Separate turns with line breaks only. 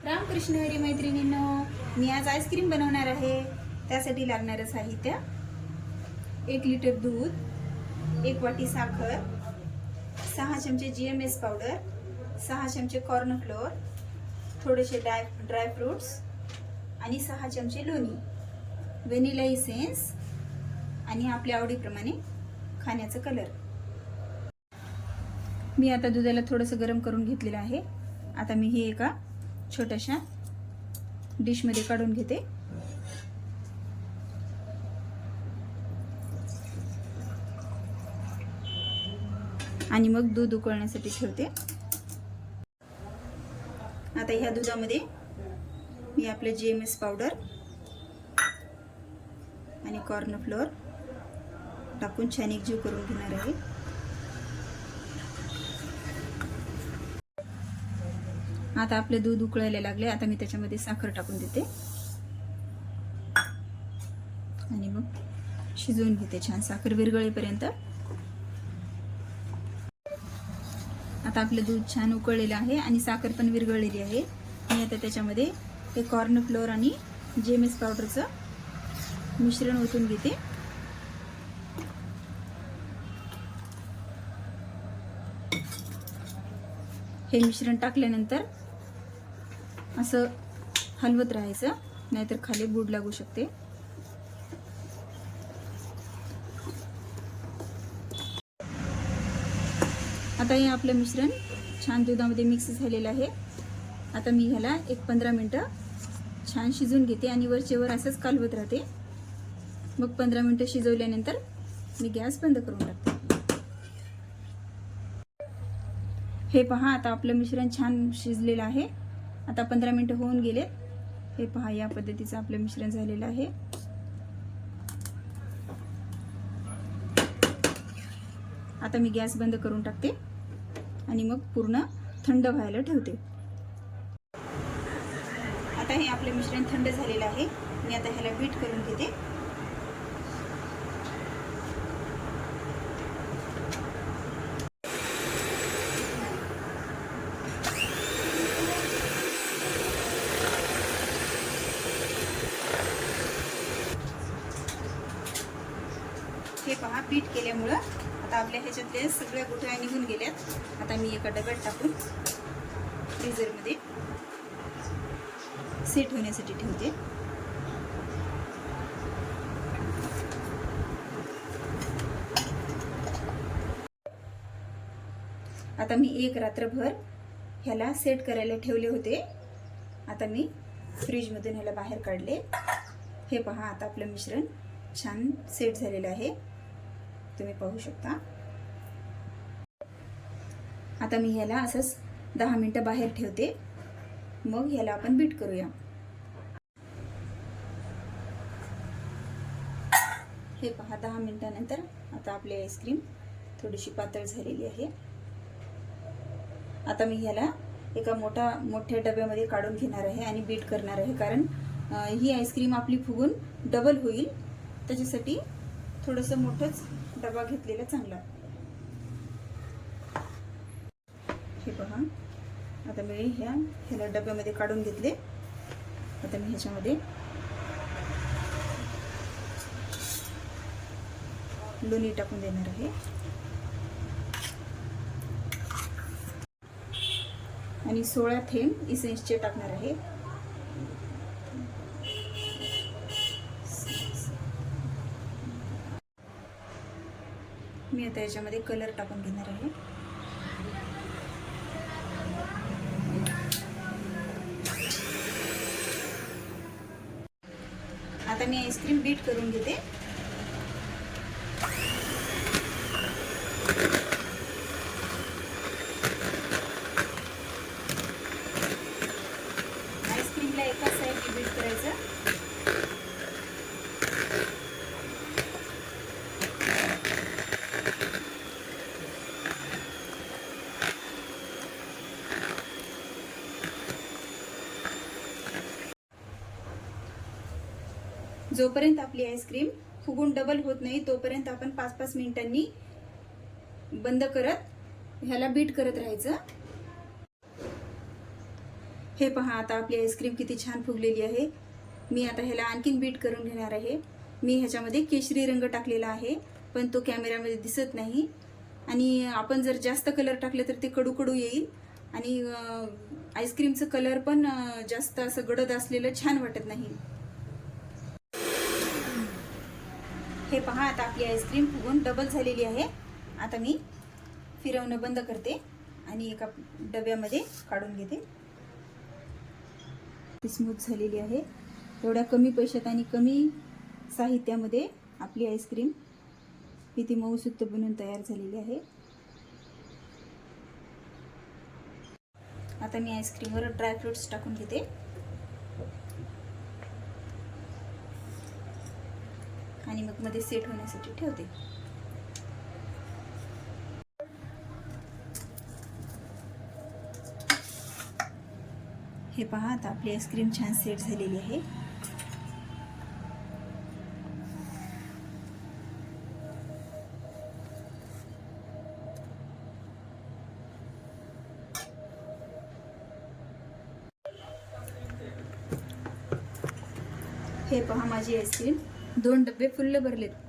रामकृष्ण हरी मैत्रिणींनो, मी आज आईस्क्रीम बनवणार आहे। त्यासाठी लागणारे साहित्य 1 लिटर दूध, 1 वाटी साखर, 6 चमचे GMS पावडर, 6 चमचे कॉर्न फ्लोअर, थोडेसे ड्राय फ्रूट्स आणि 6 चमचे लोणी, व्हॅनिला इसेन्स आणि आपल्या आवडीप्रमाणे खाण्याचा कलर। मी आता दुधाला थोडंसं गरम करून घेतलेलं आहे। आता मी हे एका छोट्याशा डिश मध्ये काढून घेते आणि मग दूध उकळण्यासाठी ठेवते। आता ह्या दुधामध्ये मी आपले GMS पावडर आणि कॉर्न फ्लोअर टाकून छान एकजीव करून घेणार आहे। आता आपले दूध उकळायला लागले। आता मी त्याच्यामध्ये साखर टाकून देते आणि मग शिजवून घेते छान साखर विरघळेपर्यंत। आता आपले दूध छान उकळलेले आहे आणि साखर पण विरघळलेली आहे। मी आता त्याच्यामध्ये हे कॉर्न फ्लोअर आणि GMS पावडरचं मिश्रण ओतून घेते। हे मिश्रण टाकल्यानंतर असं हलवत राहायचं, नाहीतर खाली बुड लागू शकते। आता हे आपलं मिश्रण छान दुधामध्ये मिक्स झालेलं आहे। आता मी ह्याला 15 मिनिटं छान शिजवून घेते आणि वरचेवर असंच कालवत राहते। मग 15 मिनिटं शिजवल्यानंतर मी गॅस बंद करून टाकते। हे पहा, आता आपलं मिश्रण छान शिजलेलं आहे। आता 15 मिनिटं होऊन गेलेत। हे पहा, या पद्धतीचं आपलं मिश्रण झालेलं आहे। आता मी गॅस बंद करून टाकते आणि मग पूर्ण थंड व्हायला ठेवते। आता हे आपले मिश्रण थंड झालेलं आहे। मी आता ह्याला बीट करून घेते। हे पहा, बीट केल्यामुळं आता आपल्या ह्याच्यातले सगळ्या गुठळ्या निघून गेल्यात। आता मी एका डब्यात टाकून फ्रीजरमध्ये सेट होण्यासाठी ठेवते। आता मी एक रात्रभर ह्याला सेट करायला ठेवले होते। आता मी फ्रीजमधून ह्याला बाहेर काढले। हे पहा, आता आपलं मिश्रण छान सेट झालेलं आहे, तुम्ही पाहू शकता। आता मी ह्याला असंच 10 मिनिटं बाहेर ठेवते, मग ह्याला आपण बीट करूया। हे पहा, 10 मिनिटानंतर आता आपली आईस्क्रीम थोडीशी पातळ झालेली आहे। आता मी ह्याला एका मोठ्या डब्यामध्ये काढून घेणार आहे आणि बीट करणार आहे, कारण ही आईस्क्रीम आपली फुगून डबल होईल, त्याच्यासाठी थोडंसं मोठंच डबा घेतलेला चांगला। हे पहा, आता मी ह्याला डब्यामध्ये काढून घेतले। आता मी ह्याच्यामध्ये लोणी टाकून देणार आहे आणि 16 थेंब इसेन्सचे टाकणार आहे। मी आता याच्यामध्ये कलर टाकून घेणार आहे। आता मी आईस्क्रीम बीट करून घेते। आईस्क्रीमला एका साईडने बीट करायचं। जोपर्यंत आपली आईस्क्रीम फुगून डबल होत नाही तोपर्यंत आपण 5-5 मिनिटांनी बंद करत ह्याला बीट करत राहायचं। हे पहा, आता आपली आईस्क्रीम किती छान फुगलेली आहे. मी आता ह्याला आणखीन बीट करून घेणार आहे. मी ह्याच्यामध्ये केशरी रंग टाकलेला आहे, पण तो कॅमेऱ्यामध्ये दिसत नाही. आणि आपण जर जास्त कलर टाकले तर ते कडू कडू येईल आणि आईस्क्रीमचं कलर पण जास्त असं गडद असलेलं छान वाटत नाही. हे पहा, आता आपली आईस्क्रीम फुगून डबल झालेली आहे. आता मी फिरवणं बंद करते आणि एका डब्यामध्ये काढून घेते. स्मूथ झालेली आहे. एवढ्या कमी पैशात आणि कमी साहित्यामध्ये आपली आईस्क्रीम किती मऊसूत बनून तयार झालेली आहे. आता मी आईस्क्रीमवर ड्रायफ्रुट्स टाकून घेते. आणि मग मध्ये सेट होण्यासाठी ठेवते. हे पहा, आता आपली आईस्क्रीम छान सेट झालेली आहे. हे पहा, माझी आईस्क्रीम 2 डबे फुल्ल भरलेत.